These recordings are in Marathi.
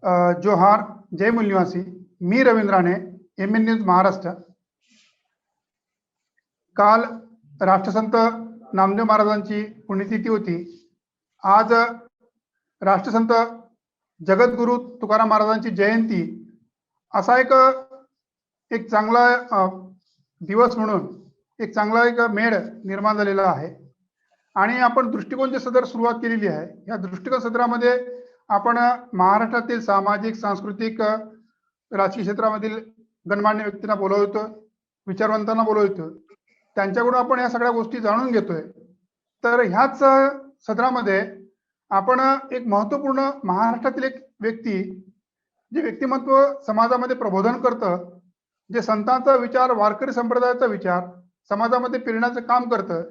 जोहार, जय मूलनिवासी. मी रवींद्राने, MN न्यूज महाराष्ट्र. काल राष्ट्रसंत नामदेव महाराजांची पुण्यतिथी होती. आज राष्ट्रसंत जगद्गुरु तुकाराम महाराजांची जयंती. असा एक चांगला दिवस म्हणून एक चांगला मेळ निर्माण झालेला आहे आणि आपण दृष्टिकोनचे सदर सुरुवात केलेली आहे. या दृष्टिकोन सदरामध्ये आपण महाराष्ट्रातील सामाजिक, सांस्कृतिक, राजकीय क्षेत्रामधील गणमान्य व्यक्तींना बोलवतो, विचारवंतांना बोलवतो, त्यांच्याकडून आपण या सगळ्या गोष्टी जाणून घेतोय. तर ह्याच सदरामध्ये आपण एक महत्त्वपूर्ण महाराष्ट्रातील एक व्यक्ती, जे व्यक्तिमत्व समाजामध्ये प्रबोधन करतं, जे संतांचा विचार, वारकरी संप्रदायाचा विचार समाजामध्ये पेरण्याचं काम करतं,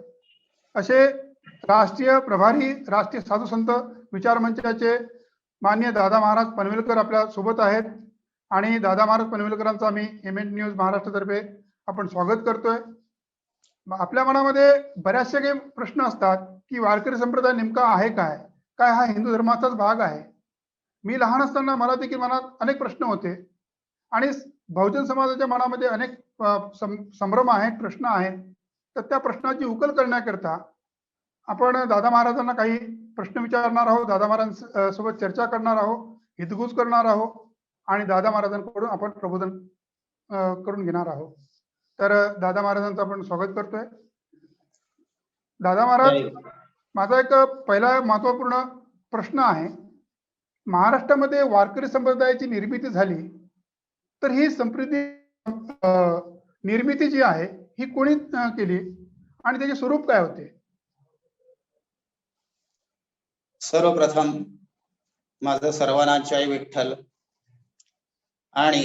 असे राष्ट्रीय प्रभारी, राष्ट्रीय साधू संत विचार मंचाचे माननीय दादा महाराज पनवेलकर आपल्या सोबत आहेत आणि दादा महाराज पनवेलकरांचा आम्ही MN न्यूज महाराष्ट्रातर्फे आपण स्वागत करतोय. आपल्या मनामध्ये बऱ्याचशे काही प्रश्न असतात की वारकरी संप्रदाय नेमका आहे काय, काय हा हिंदू धर्माचाच भाग आहे. मी लहान असताना मला देखील मनात अनेक प्रश्न होते आणि बहुजन समाजाच्या मनामध्ये अनेक संभ्रम आहेत, प्रश्न आहेत. तर त्या प्रश्नाची उकल करण्याकरता आपण दादा महाराजांना काही प्रश्न विचारणार आहोत, दादा महाराजांसोबत चर्चा करणार आहोत, हितगुज करणार आहोत आणि दादा महाराजांकडून आपण प्रबोधन करून घेणार आहोत. तर दादा महाराजांचं आपण स्वागत करतोय. दादा महाराज, माझा एक पहिला महत्वपूर्ण प्रश्न आहे. महाराष्ट्रामध्ये वारकरी संप्रदायाची निर्मिती झाली, तर ही निर्मिती जी आहे ही कोणी केली आणि त्याचे स्वरूप काय होते? सर्वप्रथम माझं सर्वांना जय विठ्ठल. आणि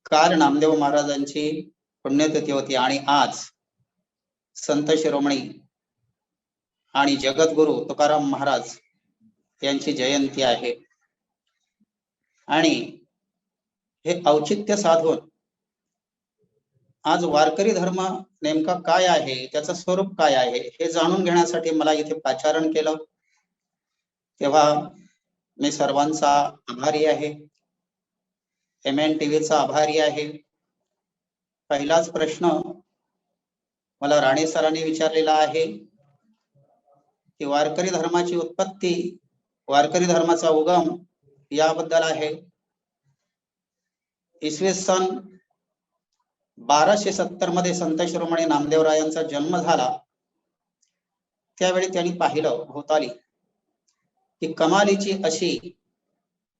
काल नामदेव महाराजांची पुण्यतिथी होती आणि आज संत शिरोमणी आणि जगद्गुरु तुकाराम महाराज यांची जयंती आहे. आणि हे औचित्य साधून आज वारकरी धर्म नेमका काय आहे, त्याचं स्वरूप काय आहे हे जाणून घेण्यासाठी मला इथे पाचारण केलं. तेव्हा मी सर्वांचा आभारी आहे, MN टीव्हीचा आभारी आहे. पहिलाच प्रश्न मला राणे सरांनी विचारलेला आहे की वारकरी धर्माची उत्पत्ती, वारकरी धर्माचा उगम याबद्दल आहे. इसवी सन 1270 मध्ये संत शिरोमणी नामदेवरायांचा जन्म झाला. त्यावेळी त्यांनी पाहिलं भोवताली की कमालीची अशी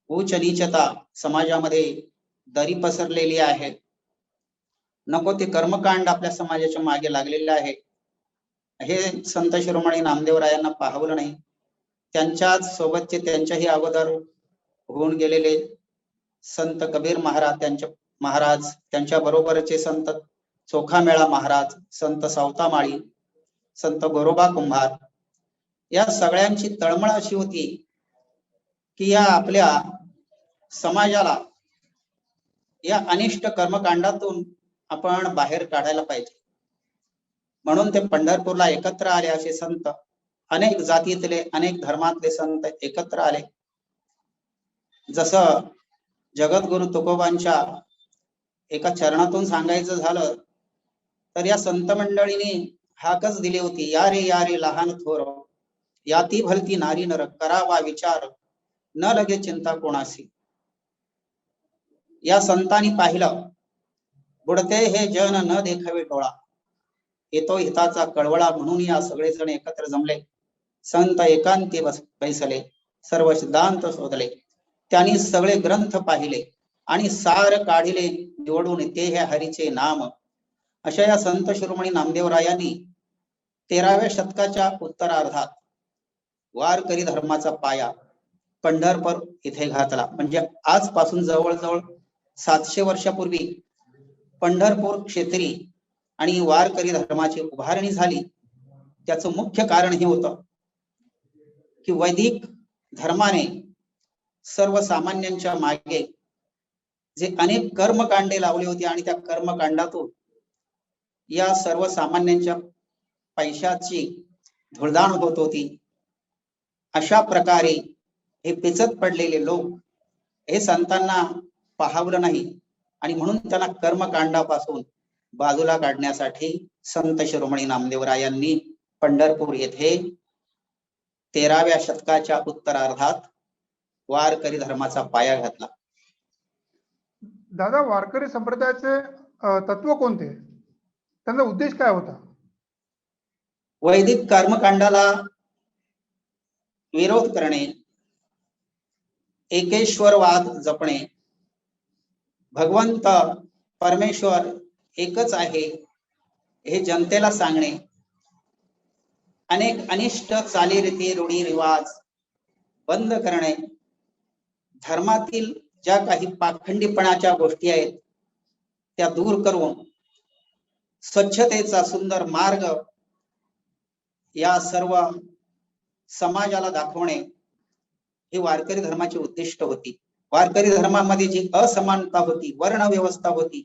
उच्च नीचता समाजामध्ये दरी पसरलेली आहे. नको ते कर्मकांड आपल्या समाजाच्या मागे लागलेले आहे. हे संत शिरोमणी नामदेवरायांना पाहवलं नाही. त्यांच्याच सोबतचे, त्यांच्याही अगोदर होऊन गेलेले संत कबीर महाराज, त्यांच्या बरोबरचे संत चोखामेळा महाराज, संत सावतामाळी, संत गोरोबा कुंभार, या सगळ्यांची तळमळ अशी होती की या आपल्या समाजाला या अनिष्ट कर्मकांडातून आपण बाहेर काढायला पाहिजे. म्हणून ते पंढरपूरला एकत्र आले. असे संत, अनेक जातीतले, अनेक धर्मातले संत एकत्र आले. जसं जगद्गुरु तुकोबांच्या एका चरणातून सांगायचं झालं तर या संत मंडळीने हाकच दिली होती, या रे लहान थोर, या ती भलती नारी नर, करावा विचार न लगे चिंता कोणासी. या संतांनी पाहिलं बुडते हे जन न देखावे डोळा, येतो हिताचा कळवळा, म्हणून या सगळे जण एकत्र जमले. संत एकांती बैसले, सर्व सिद्धांत शोधले. त्यांनी सगळे ग्रंथ पाहिले आणि सार काढिले निवडून ते हे हरीचे नाम. अशा या संत शिरोमणी नामदेवरायांनी 13व्या शतकाच्या उत्तरार्धात वारकरी धर्माचा पाया पंढरपूर इथे घातला. म्हणजे आजपासून जवळजवळ 700 वर्षापूर्वी पंढरपूर क्षेत्री आणि वारकरी धर्माची उभारणी झाली. त्याचं मुख्य कारण हे होतं की वैदिक धर्माने सर्वसामान्यांच्या मागे जे अनेक कर्मकांडे लावली होती आणि त्या कर्मकांडातून या सर्वसामान्यांच्या पैशाची धुळदाण होत होती. अशा प्रकारे हे पिचत पडलेले लोक हे संतांना पाहावलं नाही आणि म्हणून त्यांना कर्मकांडापासून बाजूला काढण्यासाठी संत शिरोमणी नामदेवरायांनी पंढरपूर येथे 13व्या शतकाच्या उत्तरार्धात वारकरी धर्माचा पाया घातला. दादा, वारकरी संप्रदायाचे तत्व कोणते? त्यांचा उद्देश काय होता? वैदिक कर्मकांडाला विरोध करणे, एकेश्वरवाद जपणे, भगवंत परमेश्वर एकच आहे हे जनतेला सांगणे, अनेक अनिष्ट चालीरीती रूढी रिवाज बंद करणे, धर्मातील ज्या काही पाखंडीपणाच्या गोष्टी आहेत त्या दूर करून स्वच्छतेचा सुंदर मार्ग या सर्व समाजाला दाखवणे ही वारकरी धर्माची उद्दिष्ट होती. वारकरी धर्मामध्ये जी असमानता होती, वर्ण व्यवस्था होती,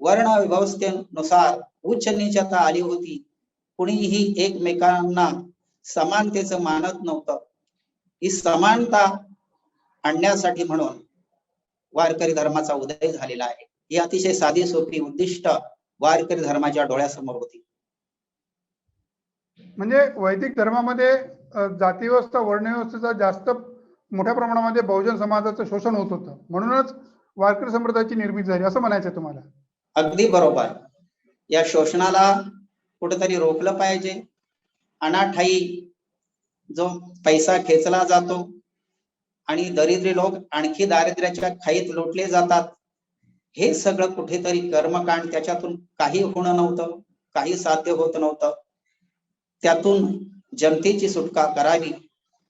वर्ण व्यवस्थेनुसार उच्च नीचता आली होती, कुणीही एकमेकांना समानतेचं मानत नव्हतं. ही समानता आणण्यासाठी म्हणून वारकरी धर्माचा उदय झालेला आहे. ही अतिशय साधी सोपी उद्दिष्ट वारकरी धर्माच्या डोळ्यासमोर होती. म्हणजे वैदिक धर्मामध्ये जाती व्यवस्था, वर्ण व्यवस्थेचा जास्त मोठ्या प्रमाणामध्ये बहुजन समाजाचं शोषण होत होतं, म्हणूनच वारकरी संप्रदायाची निर्मिती झाली असं म्हणायचं तुम्हाला? अगदी बरोबर. या शोषणाला कुठेतरी रोखलं पाहिजे. अनाठाई जो पैसा खेचला जातो आणि दरिद्री लोक आणखी दारिद्र्याच्या खाईत लोटले जातात, हे सगळं कुठेतरी कर्मकांड, त्याच्यातून काही होणं नव्हतं, काही साध्य होत नव्हतं. त्यातून जनतेची सुटका करावी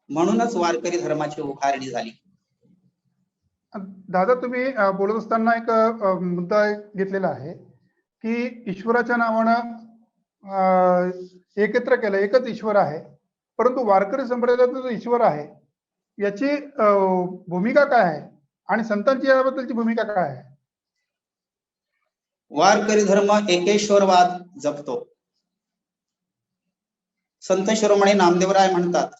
म्हणूनच वारकरी धर्माची उभारणी झाली. दादा, तुम्ही बोलत असताना एक मुद्दा घेतलेला आहे की ईश्वराच्या नावानं एकत्र केलं, एकच ईश्वर आहे, परंतु वारकरी संप्रदायाचा जो ईश्वर आहे याची भूमिका काय आहे आणि संतांची याबद्दलची भूमिका काय आहे? वारकरी धर्म एकेश्वरवाद जपतो. संत शिरोमणी नामदेवराय म्हणतात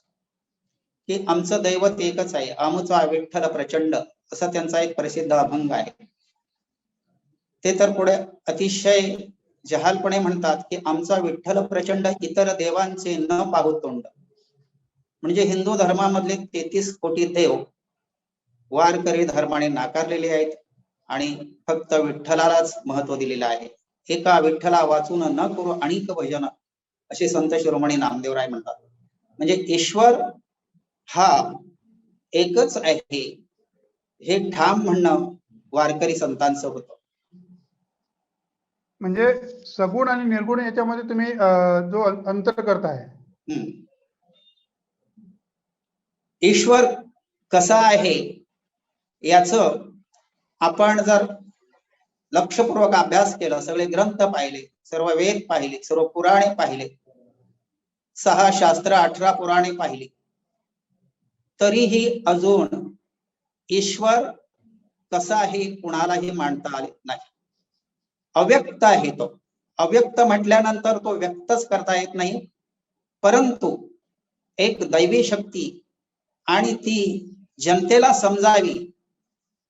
की आमचं दैवत एकच आहे, आमचा विठ्ठल प्रचंड, असा त्यांचा एक प्रसिद्ध अभंग आहे. ते तर पुढे अतिशय जहालपणे म्हणतात की आमचा विठ्ठल प्रचंड, इतर देवांचे न पाहू तोंड. म्हणजे हिंदू धर्मामधले 33 कोटी देव वारकरी धर्माने नाकारलेले आहेत आणि फक्त विठ्ठलालाच महत्व दिलेलं आहे. एका विठ्ठला वाचून न करू अनेक भजन, असे संत शिरोमणी नामदेवराय म्हणतात. म्हणजे ईश्वर हा एकच आहे हे ठाम म्हणणं वारकरी संतांचं होतं. म्हणजे सगुण आणि निर्गुण याच्यामध्ये तुम्ही जो अंतर करताय, ईश्वर कसा आहे याच आपण जर लक्षपूर्वक अभ्यास केला, सगळे ग्रंथ पाहिले, सर्व वेद पाहिले, सर्व पुराणे पाहिले, 6 शास्त्र 18 पुराणे पाहिली, तरीही अजून ईश्वर कसा आहे कुणालाही मांडता आले नाही. अव्यक्त आहे तो. अव्यक्त म्हटल्यानंतर तो व्यक्तच करता येत नाही, परंतु एक दैवी शक्ती आणि ती जनतेला समजावी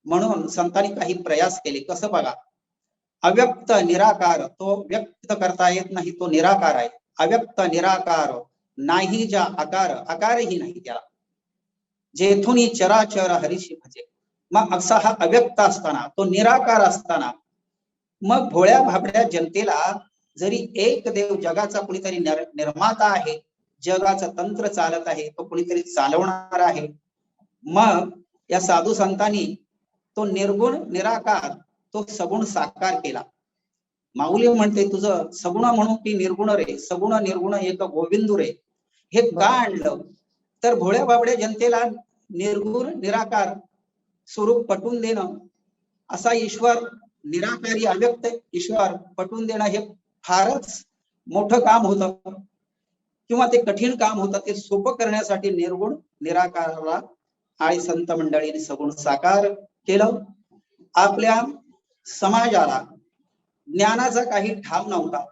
म्हणून संतांनी काही प्रयास केले. कसं बघा, अव्यक्त निराकार, तो व्यक्त करता येत नाही, तो निराकार आहे. अव्यक्त निराकार नाही ज्या आकार, आकारही नाही त्याला, जेथून चराचर हरीशी भजे. मग असा हा अव्यक्त असताना, तो निराकार असताना, मग भोळ्या भाबड्या जनतेला जरी एक देव, जगाचा कुणीतरी निर्माता आहे, जगाचं तंत्र चालत आहे, तो कुणीतरी चालवणार आहे, मग या साधू संतांनी तो निर्गुण निराकार तो सगुण साकार केला. माऊली म्हणते तुझं सगुण म्हणून ती निर्गुण रे, सगुण निर्गुण एक गोविंदू रे. हे का आणलं तर भोळ्या बाबड्या जनतेला निर्गुण निराकार स्वरूप पटवून देणं, असा ईश्वर निराकारी अव्यक्त ईश्वर पटवून देणं हे फारच मोठं काम होतं किंवा ते कठीण काम होतं. ते सोपं करण्यासाठी निर्गुण निराकाराला आणि संत मंडळीने सगुण साकार केलं. आपल्या समाजाला ज्ञानाचा काही ठाव नव्हता,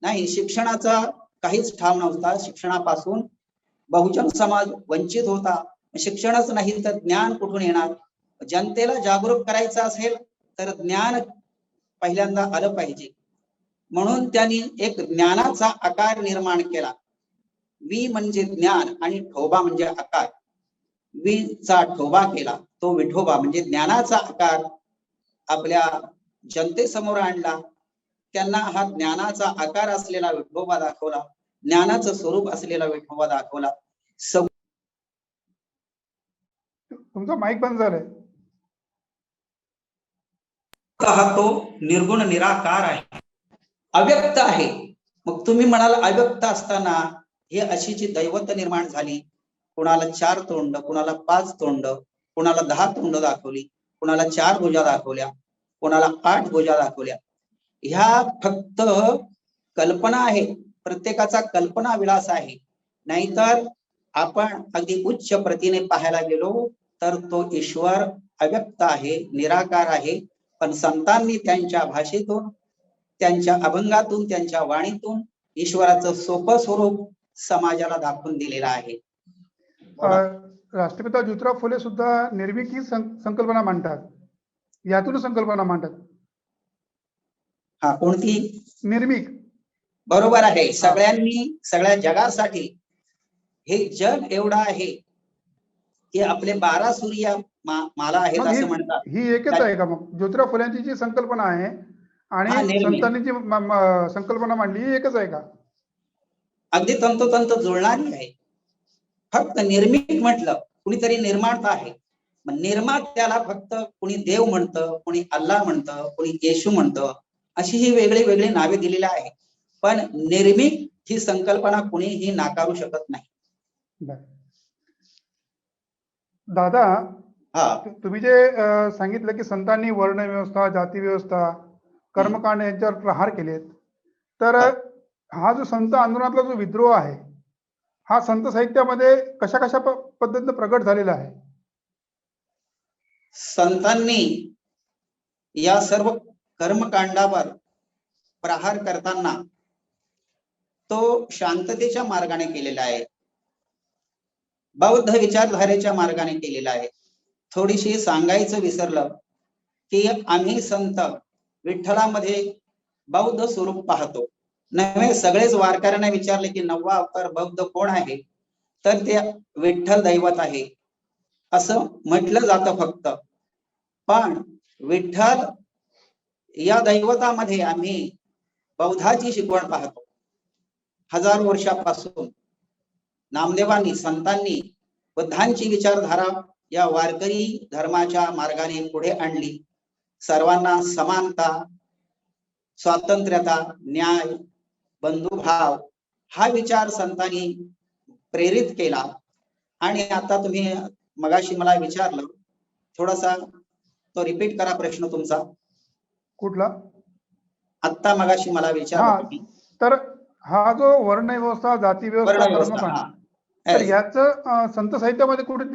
नाही शिक्षणाचा काहीच ठाव नव्हता. शिक्षणापासून बहुजन समाज वंचित होता. शिक्षणच नाही तर ज्ञान कुठून येणार. जनतेला जागरूक करायचं असेल तर ज्ञान पहिल्यांदा आलं पाहिजे. म्हणून त्यांनी एक ज्ञानाचा आकार निर्माण केला. वी म्हणजे ज्ञान आणि ठोबा म्हणजे आकार. वीचा ठोबा केला, तो विठोबा म्हणजे ज्ञानाचा आकार आपल्या जनतेसमोर आणला. त्यांना हा ज्ञानाचा आकार असलेला विठोबा दाखवला, ज्ञानाचं स्वरूप असलेला विठोबा दाखवला. तुमचा माईक बंद झालाय. हा तो निर्गुण निराकार आहे, अव्यक्त आहे. मग तुम्ही म्हणाल अव्यक्त असताना हे अशी जी दैवत निर्माण झाली, कुणाला 4 तोंड, कुणाला 5 तोंड, कुणाला 10 तोंड दाखवली, कुणाला 4 भुजा दाखवल्या, कुणाला 8 भुजा दाखवल्या. ह्या फक्त कल्पना आहे, प्रत्येकाचा कल्पना विलास आहे. नाहीतर आपण अगदी उच्च प्रतीने पाहायला गेलो तर तो ईश्वर अव्यक्त आहे, निराकार आहे. पण संतांनी त्यांच्या भाषेतून, त्यांच्या अभंगातून, त्यांच्या वाणीतून ईश्वराचं सोपं स्वरूप समाजाला दाखवून दिलेलं आहे. राष्ट्रपिता ज्योतिराव फुले सुद्धा निर्मिक ही संकल्पना मांडतात, यातून संकल्पना मांडतात. हा, कोणती? निर्मिक. बरोबर आहे. सगळ्यांनी, सगळ्या जगासाठी हे जग एवढं आहे की आपले 12 सूर्य माला आहेत असं म्हणतात. ही एकच आहे का? मग ज्योतिराव फुल्यांची जी संकल्पना आहे आणि संतांनी जी संकल्पना मांडली ही एकच आहे का? अगदी तंतोतंत जुळणारी आहे. फक्त निर्मिक म्हटलं, कुणीतरी निर्माता आहे. निर्मात्याला फक्त कुणी देव म्हणतं, कुणी अल्लाह म्हणतं, कुणी येशू म्हणतं, अशी ही वेगळी वेगळी नावे दिलेली आहे. पण निर्मिक ही संकल्पना कुणीही नाकारू शकत नाही. दादा, तुम्ही जे सांगितलं की संतांनी वर्ण व्यवस्था, जाती व्यवस्था, कर्मकांड यांच्यावर प्रहार केलेत, तर हा जो संत आंदोलनातला जो विद्रोह आहे हा संत साहित्यामध्ये कशा कशा पद्धतीने प्रगट झालेला आहे? संतांनी या सर्व कर्मकांडावर प्रहार करताना तो शांततेच्या मार्गाने केलेला आहे, बौद्ध विचारधारेच्या मार्गाने केलेला आहे. थोडीशी सांगायचं विसरलं की आम्ही संत विठ्ठलामध्ये बौद्ध स्वरूप पाहतो. नव्हे, सगळेच वारकऱ्यांना विचारले की 9वा अवतार बौद्ध कोण आहे, तर ते विठ्ठल दैवत आहे असं म्हटलं जातं फक्त. पण विठ्ठल या दैवतामध्ये आम्ही बौद्धाची शिकवण पाहतो. हजारो वर्षापासून नामदेवांनी, संतांनी बुद्धांची विचारधारा या वारकरी धर्माच्या मार्गाने पुढे आणली. सर्वांना समानता, स्वातंत्र्यता, न्याय, बंधुभाव हा विचार संतांनी प्रेरित केला. आणि आता तुम्ही मगाशी मला विचारलं, थोडासा तो रिपीट करा प्रश्न तुमचा. कुठला? आता मगाशी मला विचारलं तुम्ही. तर हा जो वर्ण व्यवस्था, जाती व्यवस्था, कर्मकांड, तर याचं संत साहित्यामध्ये कुठे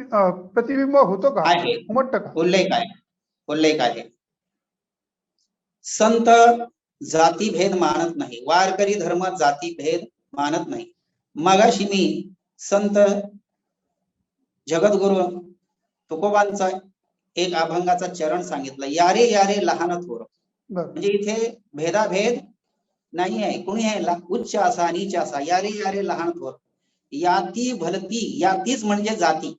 प्रतिबिंब होतो का? उमटतं का? उल्लेख आहे. संत जाती भेद मानत नाही, वारकरी धर्म जाती भेद मानत नाही. मगाशी मी संत जगद्गुरु तुकोबांचा एक अभंगाचा चरण सांगितलं, यारे यारे लहान थोर. म्हणजे इथे भेदाभेद नाही आहे, कुणी आहे उच्च असा नीच असा, यारे यारे लहान थोर, याती भलती. यातीच म्हणजे जाती.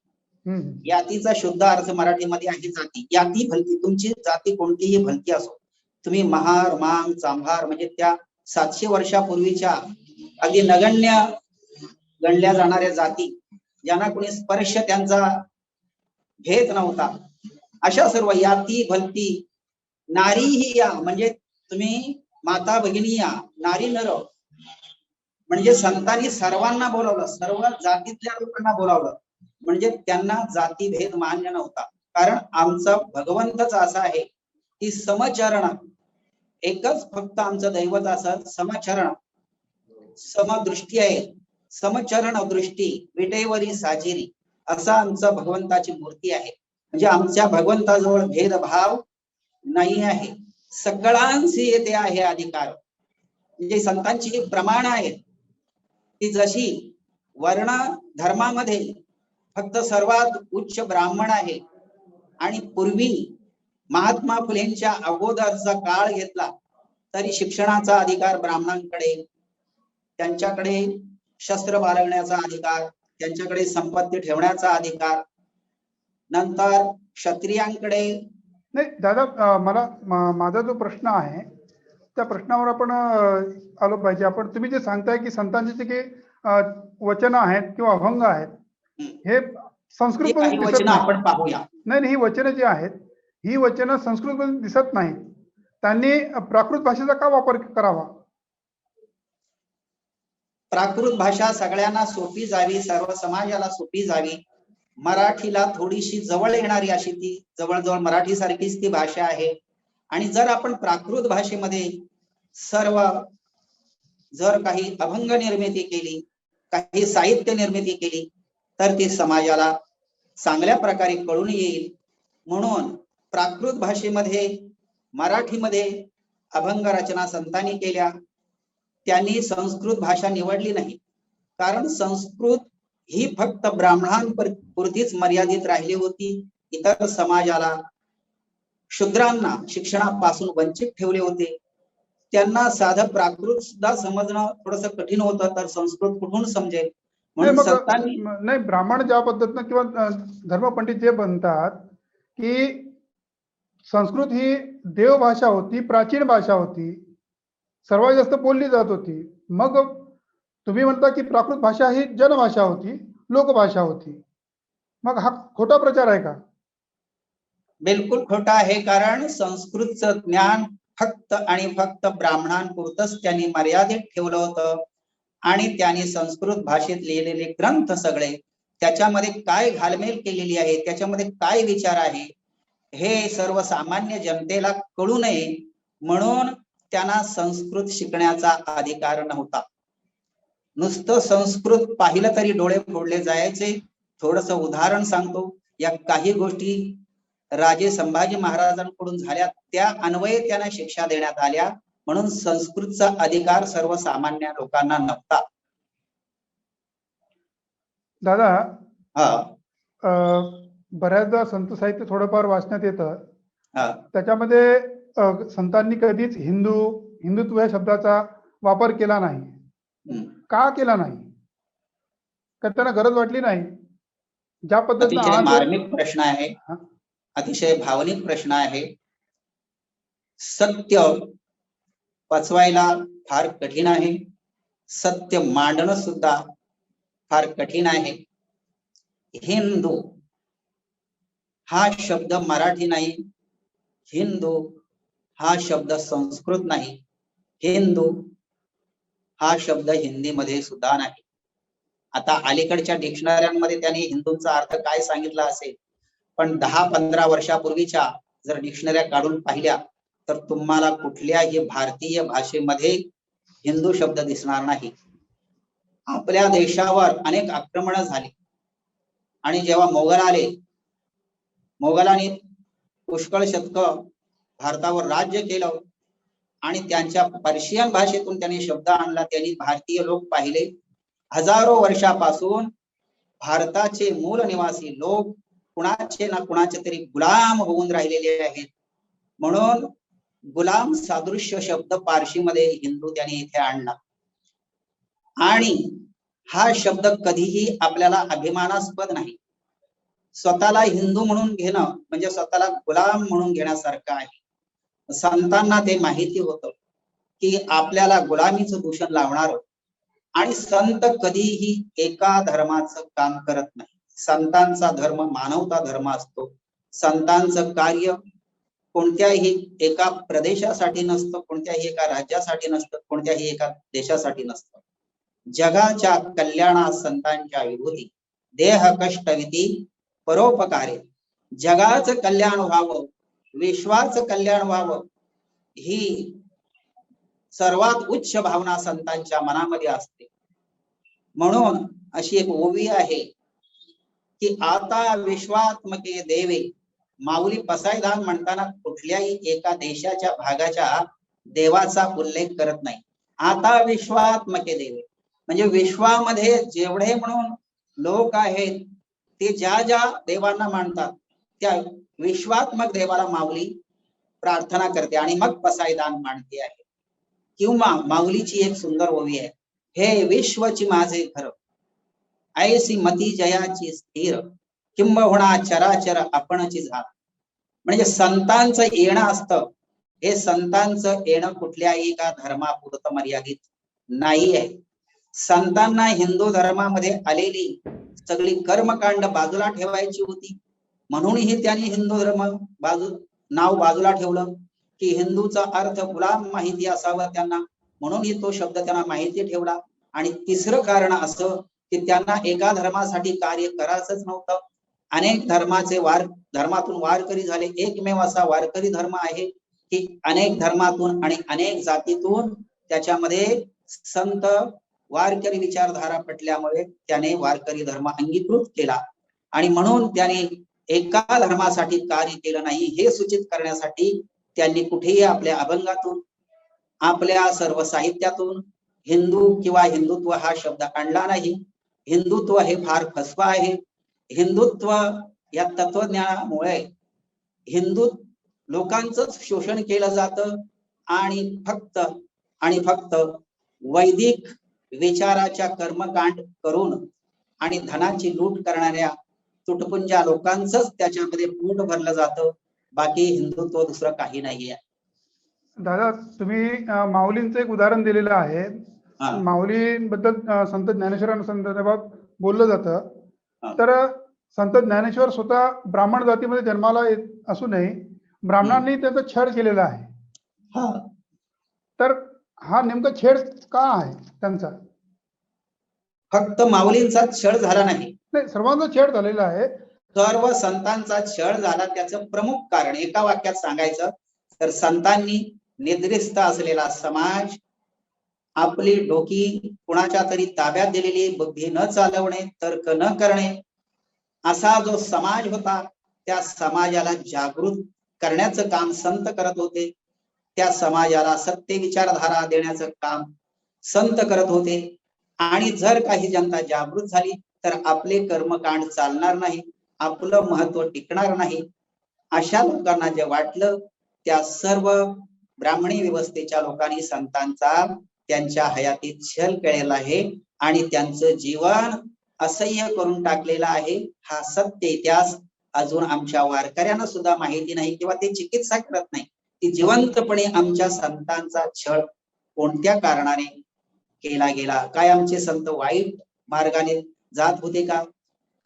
यातीचा शुद्ध अर्थ मराठीमध्ये आहे जाती. याती भलती, तुमची जाती कोणतीही भलती असो, तुम्ही महार, मांग, चांभार म्हणजे त्या 700 वर्षापूर्वीच्या अगदी नगण्य गणल्या जाणाऱ्या जाती, ज्यांना कोणी स्पर्श त्यांचा भेद नव्हता, अशा सर्व याती भलती. नारी ही या म्हणजे तुम्ही माता भगिनी या, नारी नर म्हणजे संतांनी सर्वांना बोलावलं, सर्व जातीतल्या लोकांना बोलावलं. म्हणजे त्यांना जाती भेद मान्य नव्हता. कारण आमचा भगवंतच असा आहे की समचरण, एकच फक्त आमचं दैवत असं समचरण, समदृष्टी आहे. समचरण दृष्टी विटेवरी साजिरी, असा आमचा भगवंताची मूर्ती आहे. म्हणजे आमच्या भगवंताजवळ भेदभाव नाही आहे, सगळ्यांशी येते आहे अधिकार. म्हणजे संतांची जी प्रमाण आहेत ती जशी वर्ण धर्मामध्ये फक्त सर्वात उच्च ब्राह्मण आहे आणि पूर्वी महात्मा फुलेंच्या अगोदरचा काळ घेतला तरी शिक्षणाचा अधिकार ब्राह्मणांकडे, त्यांच्याकडे शस्त्र बाळगण्याचा अधिकार, त्यांच्याकडे संपत्ती ठेवण्याचा अधिकार, नंतर क्षत्रियांकडे. नाही दादा, माझा जो प्रश्न आहे त्या प्रश्नावर आपण आलो पाहिजे. तुम्ही जे सांगताय की संतांचे जे काही वचन आहेत किंवा अभंग आहेत हे संस्कृत काही मध्ये दिसत वचन नाही. आपण पाहूया. नाही, ही वचनं जी आहेत ही वचनं संस्कृत मध्ये दिसत नाहीत. त्यांनी प्राकृत भाषेचा का वापर करावा? प्राकृत भाषा सगळ्यांना सोपी जावी, सर्व समाजाला सोपी जावी, मराठीला थोडीशी जवळ येणारी अशी ती जवळजवळ मराठी सारखीच ती भाषा आहे. आणि जर आपण प्राकृत भाषेमध्ये सर्व जर काही अभंग निर्मिती केली, काही साहित्य निर्मिती केली तर ती समाजाला चांगल्या प्रकारे कळून येईल. म्हणून प्राकृत भाषेमध्ये मराठीमध्ये अभंग रचना संतांनी केल्या. त्यांनी संस्कृत भाषा निवडली नाही, कारण संस्कृत ही फक्त ब्राह्मणांपुरतीच मर्यादित राहिली होती. इतर समाजाला, शूद्रांना शिक्षणापासून वंचित ठेवले होते. त्यांना साधं प्राकृत सुद्धा समजणं थोडस कठीण होतं, तर संस्कृत कुठून समजेल? म्हणून संतांनी नाही, ब्राह्मण ज्या पद्धतीनं किंवा धर्मपंडित जे म्हणतात की संस्कृत ही देवभाषा होती, प्राचीन भाषा होती, सर्वात जास्त बोलली जात होती. मग तुम्ही म्हणता की प्राकृत भाषा ही जनभाषा होती, लोकभाषा होती. मग हा खोटा प्रचार आहे का? बिलकुल खोटा आहे, कारण संस्कृतचं ज्ञान फक्त आणि फक्त ब्राह्मणांपुरतच त्यांनी मर्यादित ठेवलं होतं. आणि त्यांनी संस्कृत भाषेत लिहिलेले ग्रंथ सगळे, त्याच्यामध्ये काय घालमेल केलेली आहे, त्याच्यामध्ये काय विचार आहे, हे सर्वसामान्य जनतेला कळू नये म्हणून त्यांना संस्कृत शिकण्याचा अधिकार नव्हता. नुसतं संस्कृत पाहिलं तरी डोळे फोडले जायचे. थोडस उदाहरण सांगतो. या काही गोष्टी राजे संभाजी महाराजांकडून झाल्या, त्या अन्वये त्यांना शिक्षा देण्यात आल्या. म्हणून संस्कृतचा अधिकार सर्वसामान्य लोकांना नव्हता. दादा, बऱ्याचदा संत साहित्य थोडंफार वाचण्यात येतं. त्याच्यामध्ये संतांनी कधीच हिंदुत्व या शब्दाचा वापर केला नाही. का केला नाही? का त्यांना गरज वाटली नाही? ज्या पद्धतीने अतिशय मार्मिक प्रश्न आहे, अतिशय भावनिक प्रश्न आहे. सत्य पचवायला फार कठीण आहे, सत्य मांडणं सुद्धा फार कठीण आहे. हिंदू हा शब्द मराठी नाही, हिंदू हा शब्द संस्कृत नाही, हिंदू हा शब्द हिंदीमध्ये सुद्धा नाही. आता अलीकडच्या डिक्शनऱ्यांमध्ये त्यांनी हिंदूचा अर्थ काय सांगितला असेल, पण 10-15 वर्षापूर्वीच्या जर डिक्शनऱ्या काढून पाहिल्या तर तुम्हाला कुठल्याही भारतीय भाषेमध्ये हिंदू शब्द दिसणार नाही. आपल्या देशावर अनेक आक्रमण झाली आणि जेव्हा मोगल आले, मोगलांनी पुष्कळ शतक भारतावर राज्य केलं आणि त्यांच्या पर्शियन भाषेतून त्यांनी शब्द आणला. त्यांनी भारतीय लोक पाहिले, हजारो वर्षापासून भारताचे मूल निवासी लोक कुणाचे ना कुणाचे तरी गुलाम होऊन राहिलेले आहेत. म्हणून गुलाम सादृश्य शब्द पारशीमध्ये हिंदू त्यांनी इथे आणला. आणि हा शब्द कधीही आपल्याला अभिमानास्पद नाही. स्वतःला हिंदू म्हणून घेणं म्हणजे स्वतःला गुलाम म्हणून घेण्यासारखं आहे. संतांना ते माहिती होतं की आपल्याला गुलामीचं दूषण लावणार, आणि संत कधीही एका धर्माचं काम करत नाही. संतांचा धर्म मानवता धर्म असतो. संतांचं कार्य कोणत्याही एका प्रदेशासाठी नसतं, कोणत्याही एका राज्यासाठी नसतं, कोणत्याही एका देशासाठी नसतं. जगाच्या कल्याणास संतांच्या विभूती, देह कष्टविती परोपकारे. जगाचं कल्याण व्हावं, विश्वाचं कल्याण व्हावं, ही सर्वात उच्च भावना संतांच्या मनामध्ये असते. म्हणून अशी एक ओवी आहे की आता विश्वात्मके देवे, माऊली पसायदान म्हणताना कुठल्याही एका देशाच्या भागाच्या देवाचा उल्लेख करत नाही. आता विश्वात्मके देवे म्हणजे विश्वामध्ये जेवढे म्हणून लोक आहेत ते ज्या ज्या देवांना मानतात त्या विश्वात्मक देवाला माऊली प्रार्थना करते आणि मग पसायदान मांडते आहे. किंवा माऊलीची एक सुंदर ओवी आहे, हे विश्वची माझे घर, ऐसी मती जयाची स्थिर, किंबहुना चराचर आपणची झाला. म्हणजे संतांचं येणं असतं, हे संतांचं येणं कुठल्याही एका धर्मापुरतं मर्यादित नाही आहे. संतांना हिंदू धर्मामध्ये आलेली सगळी कर्मकांड बाजूला ठेवायची होती, म्हणूनही त्यांनी हिंदू धर्म नाव बाजूला ठेवलं, की हिंदूचा अर्थ गुलाम माहिती असावं त्यांना, म्हणूनही तो शब्द त्यांना माहिती ठेवला. आणि तिसरं कारण असं की त्यांना एका धर्मासाठी कार्य करायचंच नव्हतं. अनेक धर्मातून वारकरी झाले. एकमेव असा वारकरी धर्म आहे की अनेक धर्मातून आणि अनेक जातीतून त्याच्यामध्ये संत वारकरी विचारधारा पटल्यामुळे त्याने वारकरी धर्म अंगीकृत केला. आणि म्हणून त्याने एका धर्मासाठी कार्य केलं नाही हे सूचित करण्यासाठी त्यांनी कुठेही आपल्या अभंगातून, आपल्या सर्व साहित्यातून हिंदू किंवा हिंदुत्व हा शब्द आणला नाही. हिंदुत्व हे फार फसवा आहे. हिंदुत्व या तत्वज्ञानामुळे हिंदू लोकांचं शोषण केलं जातं आणि फक्त वैदिक विचाराच्या कर्मकांड करून आणि धनाची लूट करणाऱ्या तुटपुंजा लोकांचंच त्याच्यामध्ये पोट भरलं जातं. बाकी हिंदुत्व दुसरं काही नाहीये. दादा, तुम्ही माऊलींचं एक उदाहरण दिलेलं आहे. हा. माऊलींबद्दल संत ज्ञानेश्वरांसंदर्भात बोललं जातं. हा. तर संत ज्ञानेश्वर स्वतः ब्राह्मण जातीमध्ये जन्माला येत असूनही ब्राह्मणांनी त्याचा छळ केलेला आहे. हा. तर हा नेमका छेड का आहे त्यांचा? फक्त माऊलींचा छळ झाला नाही, नाही, सर्वांचा छेड झालेला आहे. सर्व संतांचा छळ झाला. त्याचं प्रमुख कारण एका वाक्यात सांगायचं तर संतांनी निद्रिस्त असलेला समाज, आपली डोकी कुणाच्या तरी ताब्यात दिलेली, बुद्धी न चालवणे, तर्क न करणे, असा जो समाज होता त्या समाजाला जागृत करण्याचं काम संत करत होते. त्या समाजाला सत्य विचारधारा देण्याचं काम संत करत होते. आणि जर काही जनता जागृत झाली तर आपले कर्मकांड चालणार नाही, आपलं महत्व टिकणार नाही. अशा लोकांना जे वाटलं त्या सर्व ब्राह्मणी व्यवस्थेच्या लोकांनी संतांचा त्यांच्या हयातीत छल केलेला आहे आणि त्यांचं जीवन असह्य करून टाकलेला आहे. हा सत्य इतिहास अजून आमच्या वारकऱ्यांना सुद्धा माहिती नाही किंवा ते चिकित्सा करत नाही की जिवंतपणे आमच्या संतांचा छळ कोणत्या कारणाने केला गेला. काय आमचे संत वाईट मार्गाने जात होते का?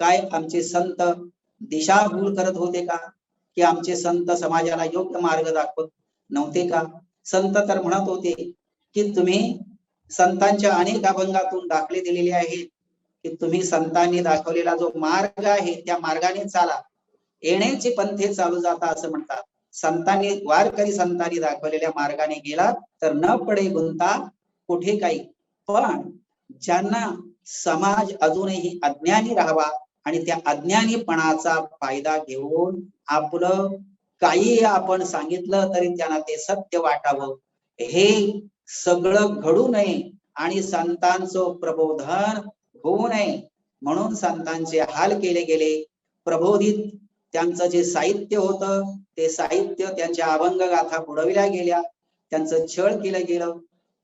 काय आमचे संत दिशाभूल करत होते का? की आमचे संत समाजाला योग्य मार्ग दाखवत नव्हते का? संत तर म्हणत होते की तुम्ही संतांच्या अनेक अभंगातून दाखले दिलेले आहेत की तुम्ही संतांनी दाखवलेला जो मार्ग आहे त्या मार्गाने चाला, येण्याचे पंथे चालू जाता असं म्हणतात. वारकरी संतांनी दाखवलेल्या मार्गाने गेला तर न पडे गुंता कुठे काही. पण ज्यांना समाज अजूनही अज्ञानी राहावा आणि त्या अज्ञानीपणाचा फायदा घेऊन आपलं काही आपण सांगितलं तरी त्यांना ते सत्य वाटावं, हे सगळं घडू नये आणि संतांचं प्रबोधन होऊ नये म्हणून संतांचे हाल केले गेले. प्रबोधित त्यांचं जे साहित्य होतं ते साहित्य, त्यांच्या अभंग गाथा बुडविल्या गेल्या, त्यांचं छळ केलं गेलं,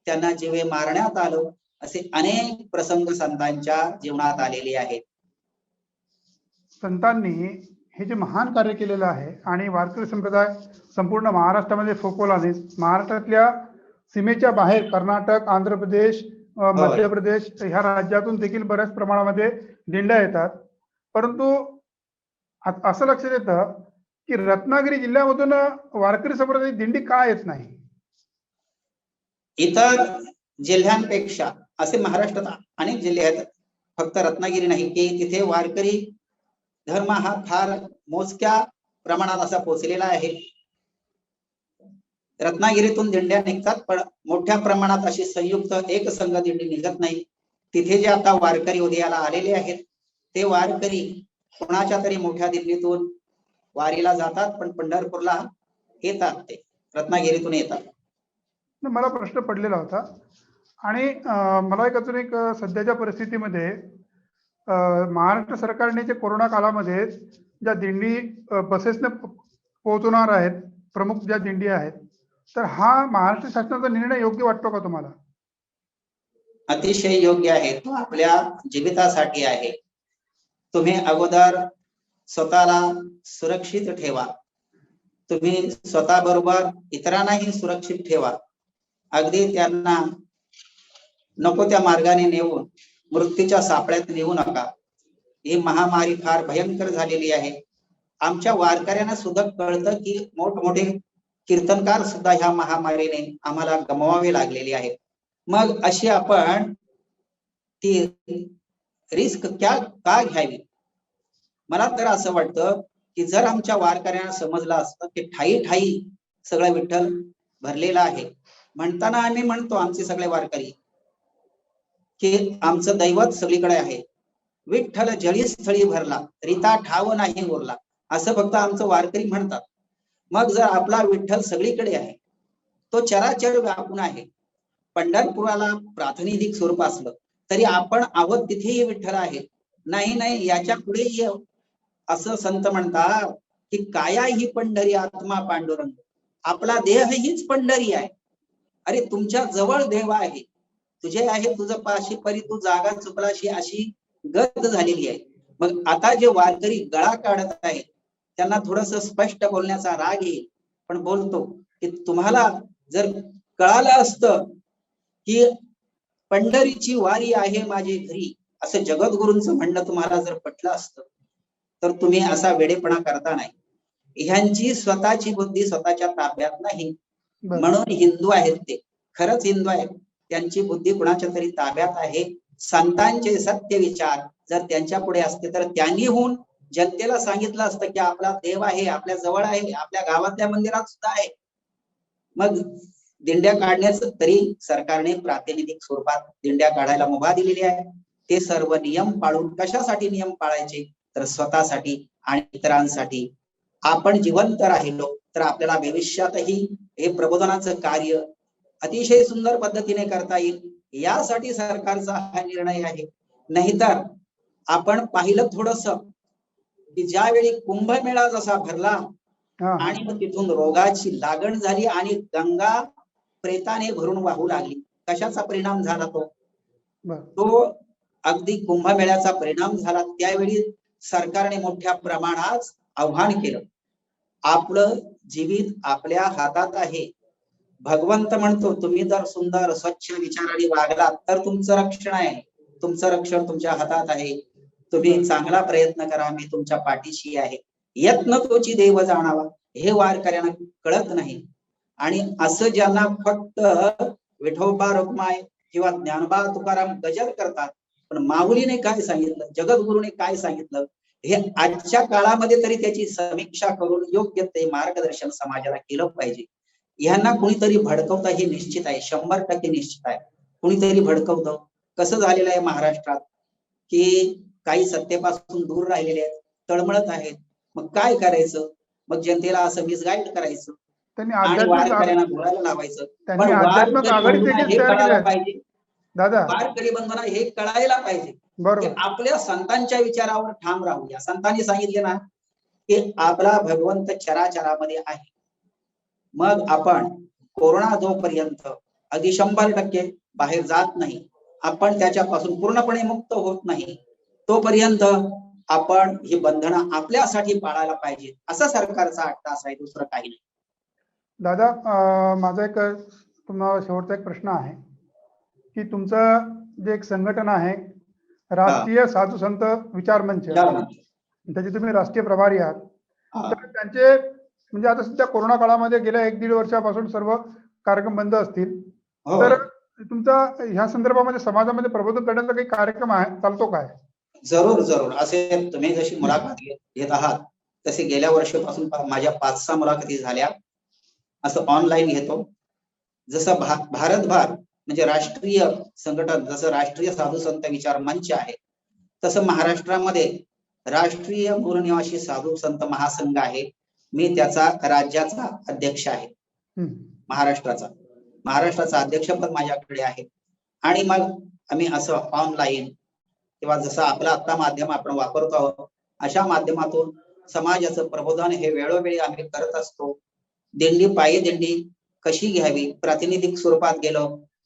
त्यांना जीवे मारण्यात आलं. असे अनेक प्रसंग संतांच्या जीवनात आलेले आहेत. संतांनी हे जे महान कार्य केलेलं आहे आणि वारकरी संप्रदाय संपूर्ण महाराष्ट्रामध्ये फोफवला नाही. महाराष्ट्रातल्या सीमेच्या बाहेर कर्नाटक, आंध्र प्रदेश, मध्य प्रदेश ह्या राज्यातून देखील बऱ्याच प्रमाणामध्ये दिंड्या येतात. परंतु असं लक्षात येतं की रत्नागिरी जिल्ह्यामधून वारकरी संप्रदाय दिंडी का येत नाही? इतर जिल्ह्यांपेक्षा असे महाराष्ट्रात अनेक जिल्हे आहेत, फक्त रत्नागिरी नाही, की तिथे वारकरी धर्म हा फार मोजक्या प्रमाणात असा पोचलेला आहे. रत्नागिरीतून दिंड्या निघतात पण मोठ्या प्रमाणात अशी संयुक्त एक संघ दिंडी निघत नाही. तिथे जे आता वारकरी उदयाला आलेले आहेत ते वारकरी कोणाच्या तरी मोठ्या दिंडीतून वारीला जातात, पण पंढरपूरला येतात, ते रत्नागिरीतून येतात. मला प्रश्न पडलेला होता. आणि मला एक अजून एक सध्याच्या परिस्थितीमध्ये महाराष्ट्र सरकारने जे कोरोना काळामध्ये ज्या दिंडी बसेसने पोहोचवणार आहेत, प्रमुख ज्या दिंडी आहेत, तर हा महाराष्ट्र शासनाचा निर्णय योग्य वाटतो का तुम्हाला? अतिशय योग्य आहे. तो आपल्या जीवितासाठी आहे. तुम्ही अगोदर स्वतःला सुरक्षित ठेवा. तुम्ही स्वतःबरोबर इतरांनाही सुरक्षित ठेवा. अगदी त्यांना नको त्या मार्गाने नेऊन मृत्यूच्या सापळ्यात नेऊ नका. ही महामारी फार भयंकर झालेली आहे. आमच्या वारकऱ्यांना सुद्धा कळतं की मोठमोठे कीर्तनकार सुद्धा ह्या महामारीने आम्हाला गमवावे लागलेले आहेत. मग अशी आपण ती रिस्क का घ्यावी? मला तर असं वाटतं की जर आमच्या वारकऱ्यांना समजलं असतं की ठाई ठाई सगळं विठ्ठल भरलेला आहे. म्हणताना आम्ही म्हणतो आमचे सगळे वारकरी की आमचं दैवत सगळीकडे आहे. विठ्ठल जळी स्थळी भरला, रीता ठाव नाही उरला, असं फक्त आमचं वारकरी म्हणतात. मग जर आपला विठ्ठल सगळीकडे आहे, तो चराचर व्यापून आहे, पंढरपुराला प्रातिनिधिक स्वरूप असलं तरी आपण आहोत तिथेही विठ्ठल आहे. नाही नाही याच्या पुढे असं संत म्हणतात की काया ही पंढरी आत्मा पांडुरंग, आपला देह हीच पंढरी आहे. अरे तुमच्या जवळ देव आहे, तुझे आहे तुझं पाशी परी तू जागा चुकलाशी, अशी गत झालेली आहे. मग आता जे वारकरी गळा काढत आहेत त्यांना थोडस स्पष्ट बोलण्याचा राग येईल, पण बोलतो की तुम्हाला जर कळालं असतं की पंढरीची वारी आहे माझी घरी, असं जगद्गुरूंचं म्हणणं तुम्हाला जर पटलं असतं तर तुम्ही असा वेडेपणा करता नाही. ह्यांची स्वतःची बुद्धी स्वतःच्या ताब्यात नाही, म्हणून हिंदू आहेत ते, खरंच हिंदू आहेत. त्यांची बुद्धी कुणाच्या तरी ताब्यात आहे. संतांचे सत्य विचार जर त्यांच्या पुढे असते तर त्यांनी होऊन जनतेला सांगितलं असतं की आपला देव आहे, आपल्या जवळ आहे, आपल्या गावातल्या मंदिरात सुद्धा आहे. मग दिंड्या काढण्याचं तरी सरकारने प्रातिनिधिक स्वरूपात दिंड्या काढायला मुभा दिलेली आहे. ते सर्व नियम पाळून, कशासाठी नियम पाळायचे तर स्वतःसाठी आणि इतरांसाठी. आपण जिवंत राहिलो तर आपल्याला भविष्यातही हे प्रबोधनाचं कार्य अतिशय सुंदर पद्धतीने करता येईल, यासाठी सरकारचा हा निर्णय आहे. नाहीतर आपण पाहिलं थोडस की ज्यावेळी कुंभमेळा जसा भरला आणि मग तिथून रोगाची लागण झाली आणि गंगा प्रेताने भरून वाहू लागली, कशाचा परिणाम झाला तो अगदी कुंभमेळ्याचा परिणाम झाला. त्यावेळी सरकारने मोठ्या प्रमाणात आव्हान केलं, आपलं जीवित आपल्या हातात आहे. भगवंत म्हणतो तुम्ही जर सुंदर स्वच्छ विचाराने वागलात तर तुमचं रक्षण आहे, तुमचं रक्षण तुमच्या हातात आहे. तुम्ही चांगला प्रयत्न करा, मी तुमच्या पाठीशी आहे. यत्न तोची देव जाणावा, हे वारकऱ्यांना कळत नाही. आणि असं ज्यांना फक्त विठोबा रुक्माई किंवा ज्ञानबा तुकाराम गजर करतात, पण माऊलीने काय सांगितलं, जगद्गुरूने काय सांगितलं, हे आजच्या काळामध्ये तरी त्याची समीक्षा करून योग्य ते मार्गदर्शन समाजाला केलं पाहिजे. यांना कुणीतरी भडकवतं हे निश्चित आहे, 100% निश्चित आहे. कुणीतरी भडकवतं. कसं झालेलं आहे महाराष्ट्रात की काही सत्तेपासून दूर राहिलेले आहेत, तळमळत आहेत. मग काय करायचं? मग जनतेला असं मिसगाईड करायचं आणि वारकऱ्यांना बोलायला लावायचं. पण हे कळायला पाहिजे दादा, वारकरी बंधूंना हे कळायला पाहिजे की आपल्या संतांच्या विचारावर ठाम राहूया. संतांनी सांगितले ना की आपला भगवंत चराचरामध्ये आहे. मग आपण कोरोना जोपर्यंत अगदी 100% बाहेर जात नाही, आपण त्याच्यापासून पूर्णपणे मुक्त होत नाही, तोपर्यंत आपण ही बंधनं आपल्यासाठी पाळायला पाहिजे, असा सरकारचा अट्टास आहे, दुसरं काही नाही. दादा, माझा एक तुम्हाला शेवटचा एक प्रश्न आहे की तुमचं जे एक संघटन आहे राष्ट्रीय साधू संत विचार मंच, त्याचे तुम्ही राष्ट्रीय प्रभारी आहात, तर त्यांचे म्हणजे आता सध्या कोरोना काळामध्ये गेल्या 1-1.5 वर्षापासून सर्व कार्यक्रम बंद असतील, तर तुमचा ह्या संदर्भामध्ये समाजामध्ये प्रबोधन करण्याचा काही कार्यक्रम आहे, चालतो काय? जरूर जरूर. असे तुम्ही जशी मुलाखत घेत आहात तसे गेल्या वर्षापासून माझ्या 5-6 मुलाखती झाल्या. असं ऑनलाईन घेतो. जसं भारतभर म्हणजे राष्ट्रीय संघटन, जसं राष्ट्रीय साधू संत विचार मंच आहे, तसं महाराष्ट्रामध्ये राष्ट्रीय मूळनिवासी साधू संत महासंघ आहे. मी त्याचा राज्याचा अध्यक्ष आहे. महाराष्ट्राचा अध्यक्षपद माझ्याकडे आहे. आणि मग आम्ही असं ऑनलाईन किंवा जसं आपलं आता माध्यम आपण वापरतो आहोत, अशा माध्यमातून समाजाचं प्रबोधन हे वेळोवेळी आम्ही करत असतो. दिंडी, पायी दिंडी कशी घ्यावी, प्रातिनिधिक स्वरूपात गेलो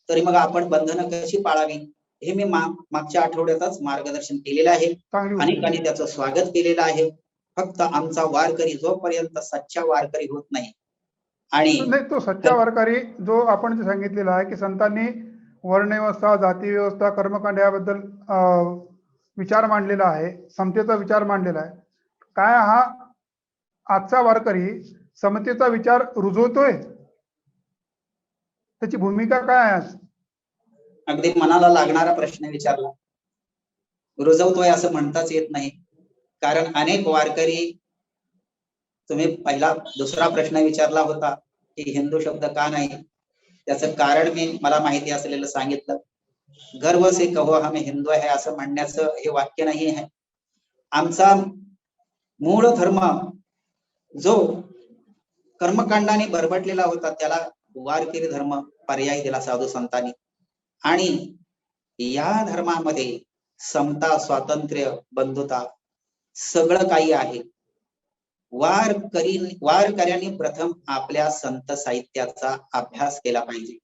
तरी मग आपण बंधनं कशी पाळावी, हे मी मागच्या आठवड्यातच मार्गदर्शन केलेलं आहे. चांगली गोष्ट आहे. अनेकांनी त्याचं स्वागत केलेलं आहे. फक्त आमचा वारकरी जोपर्यंत सच्चा वारकरी होत नाही आणि नाही, तो सच्चा वारकरी जो आपण जे सांगितलेला आहे की संतांनी वर्णव्यवस्था, जाती व्यवस्था, कर्मकांड याबद्दल विचार मांडलेला आहे, समतेचा विचार मांडलेला आहे. काय हा आजचा वारकरी समतेचा विचार रुजवतोय? त्याची भूमिका काय आहे आज? अगदी मनाला लागणारा प्रश्न विचारला. रुजवतोय असं म्हणताच येत नाही, कारण अनेक वारकरी, तुम्ही पहिला दुसरा प्रश्न विचारला होता की हिंदू शब्द का नाही, त्याचं कारण मला माहिती असलेलं सांगितलं. गर्व से कहो हम हिंदू आहे असं म्हणण्याचं हे वाक्य नाही आहे. आमचा मूळ धर्म जो कर्मकांडाने बरबटलेला होता त्याला वारकरी धर्म पर्याय दिला साधू संतांनी. आणि या धर्मामध्ये समता, स्वातंत्र्य, बंधुता सगळं काही आहे. वारकऱ्यांनी प्रथम आपल्या संत साहित्याचा अभ्यास केला पाहिजे.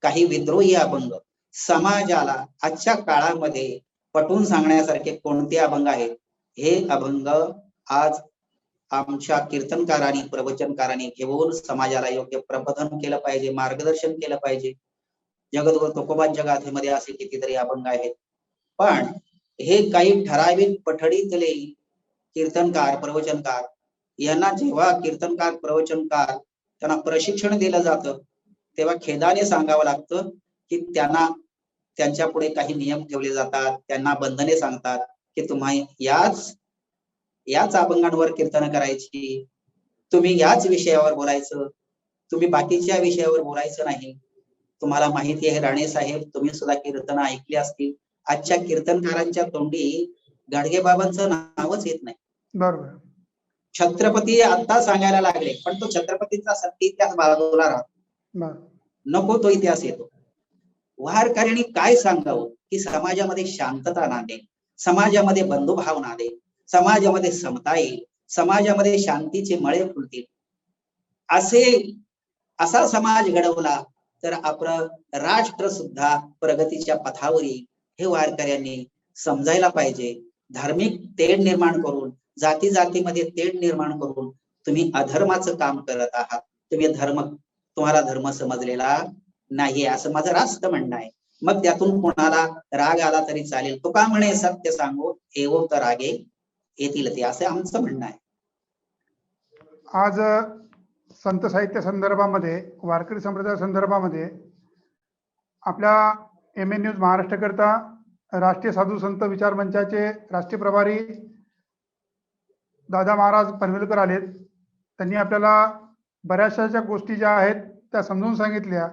काही विद्रोही अभंग समाजाला आजच्या काळामध्ये पटवून सांगण्यासारखे कोणते अभंग आहेत, हे अभंग आज आमच्या कीर्तनकारांनी, प्रवचनकारांनी घेऊन समाजाला योग्य प्रबोधन केलं पाहिजे, मार्गदर्शन केलं पाहिजे. जगद्गुरु तुकोबांच्या गाथेमध्ये असे कितीतरी अभंग आहेत. पण हे काही ठराविक पठडीतले कीर्तनकार, प्रवचनकार यांना जेव्हा कीर्तनकार, प्रवचनकार त्यांना प्रशिक्षण दिलं जातं तेव्हा खेदाने सांगावं लागतं की त्यांना त्यांच्या पुढे काही नियम ठेवले जातात, त्यांना बंधने सांगतात की तुम्ही याच अभंगांवर कीर्तन करायची, तुम्ही याच विषयावर बोलायचं, तुम्ही बाकीच्या विषयावर बोलायचं नाही. तुम्हाला माहिती आहे राणे साहेब, तुम्ही सुद्धा कीर्तन ऐकली असतील, आजच्या कीर्तनकारांच्या तोंडी गाडगेबाबांचं नावच येत नाही. बरोबर. छत्रपती आता सांगायला लागले, पण तो छत्रपतीचा सत्य इतिहास बाजूला राहतो, नको तो इतिहास येतो. वारकऱ्यांनी काय सांगावं की समाजामध्ये शांतता नांदे, समाजामध्ये बंधुभाव नांदे, समाजामध्ये समता येईल, समाजामध्ये शांतीचे मळे फुलतील. असा समाज घडवला तर आपलं राष्ट्र सुद्धा प्रगतीच्या पथावर येईल, हे वारकऱ्यांनी समजायला पाहिजे. धार्मिक तेढ निर्माण करून, जाती जातीमध्ये तेढ निर्माण करून तुम्ही अधर्माचं काम करत आहात. तुम्हाला धर्म समजलेला नाहीये असं माझं रास्त म्हणणं आहे. मग त्यातून कोणाला राग आला तरी चालेल, तो का म्हणे सत्य सांगू एवो तर रागे येतील ते, असं आमचं म्हणणं आहे. आज संत साहित्य संदर्भामध्ये, वारकरी संप्रदाय संदर्भामध्ये आपल्या MN न्यूज महाराष्ट्रकरता राष्ट्रीय साधू संत विचार मंचाचे राष्ट्रीय प्रभारी दादा महाराज पनवेलकर आलेत. त्यांनी आपल्याला बऱ्याचशा गोष्टी ज्या आहेत त्या समजून सांगितल्या.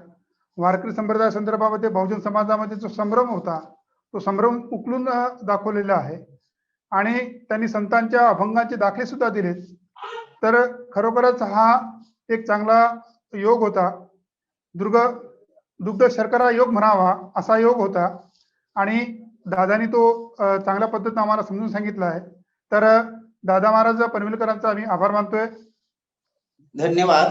वारकरी संप्रदाय संदर्भामध्ये बहुजन समाजामध्ये जो संभ्रम होता तो संभ्रम उकलून दाखवलेला आहे आणि त्यांनी संतांच्या अभंगांचे दाखले सुद्धा दिलेत. तर खरोखरच हा एक चांगला योग होता. दुग्ध शर्करा योग म्हणावा असा योग होता आणि दादानी तो चांगल्या पद्धतीने आम्हाला समजून सांगितला आहे. तर दादा महाराज पनवेलकरांचा आम्ही आभार मानतोय. धन्यवाद.